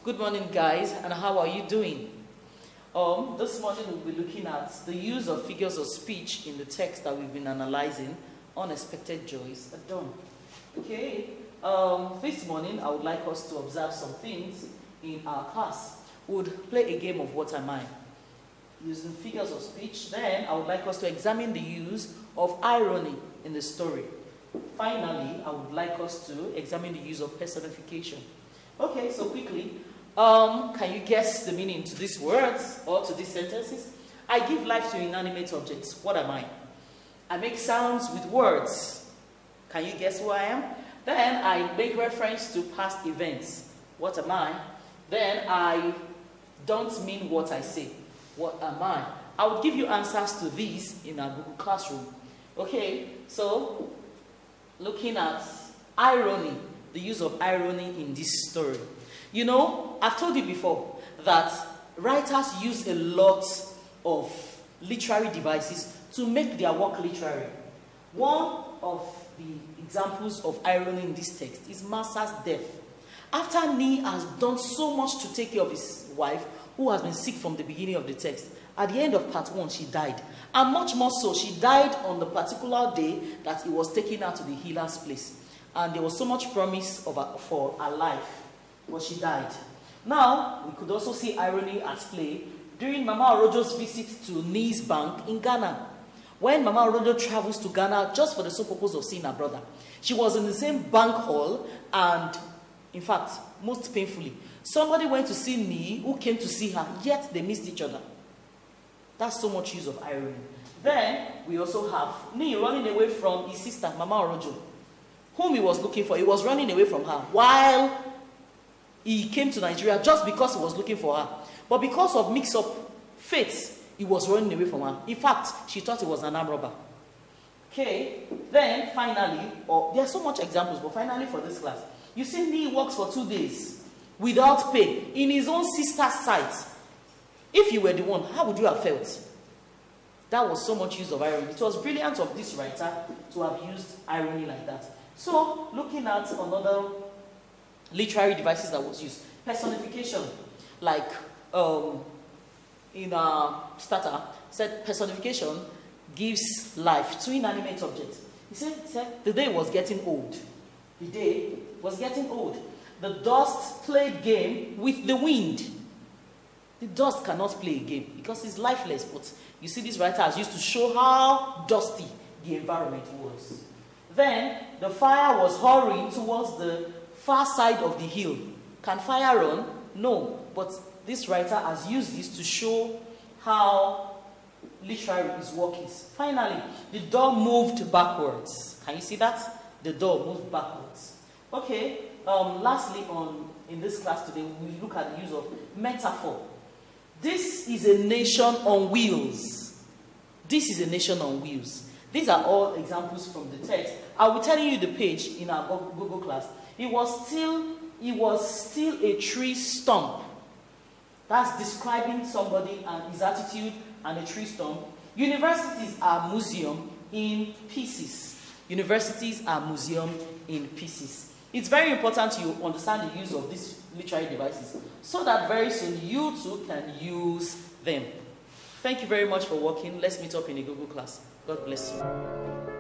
Good morning, guys, and how are you doing? This morning we'll be looking at the use of figures of speech in the text that we've been analyzing. Unexpected joys are done. Okay, this morning I would like us to observe some things in our class. We would play a game of What Am I? Using figures of speech. Then I would like us to examine the use of irony in the story. Finally, I would like us to examine the use of personification. Okay, so quickly, can you guess the meaning to these words or to these sentences? I give life to inanimate objects. What am I? I make sounds with words. Can you guess who I am? Then I make reference to past events. What am I? Then I don't mean what I say. What am I? I will give you answers to these in our Google Classroom. Okay, so looking at irony, the use of irony in this story. You know, I've told you before that writers use a lot of literary devices to make their work literary. One of the examples of irony in this text is Massa's death. After Nee has done so much to take care of his wife, who has been sick from the beginning of the text, at the end of part 1, she died. And much more so, she died on the particular day that he was taken her to the healer's place. And there was so much promise for her life, but she died. Now, we could also see irony at play during Mama Orojo's visit to Nee's bank in Ghana. When Mama Orojo travels to Ghana just for the sole purpose of seeing her brother, she was in the same bank hall, and in fact, most painfully, somebody went to see Nee who came to see her, yet they missed each other. That's so much use of irony. Then, we also have Nee running away from his sister, Mama Orojo, whom he was looking for. He was running away from her while he came to Nigeria just because he was looking for her. But because of mix-up fates, he was running away from her. In fact, she thought he was an armed robber. Okay, then finally, there are so much examples, but finally for this class, you see Nee works for 2 days without pay in his own sister's site. If you were the one, how would you have felt? That was so much use of irony. It was brilliant of this writer to have used irony like that. So, looking at another literary devices that was used, personification, like in our starter, said personification gives life to inanimate objects. He said the day was getting old. The day was getting old. The dust played game with the wind. The dust cannot play a game because it's lifeless. But you see, this writer has used to show how dusty the environment was. Then the fire was hurrying towards the far side of the hill. Can fire run? No. But this writer has used this to show how literary his work is. Finally, the door moved backwards. Can you see that? The door moved backwards. Okay. Lastly, in this class today, we look at the use of metaphor. This is a nation on wheels. This is a nation on wheels. These are all examples from the text. I will tell you the page in our Google class. It was still a tree stump. That's describing somebody and his attitude and a tree stump. Universities are museum in pieces. Universities are museum in pieces. It's very important you understand the use of these literary devices so that very soon you too can use them. Thank you very much for watching. Let's meet up in a Google class. God bless you.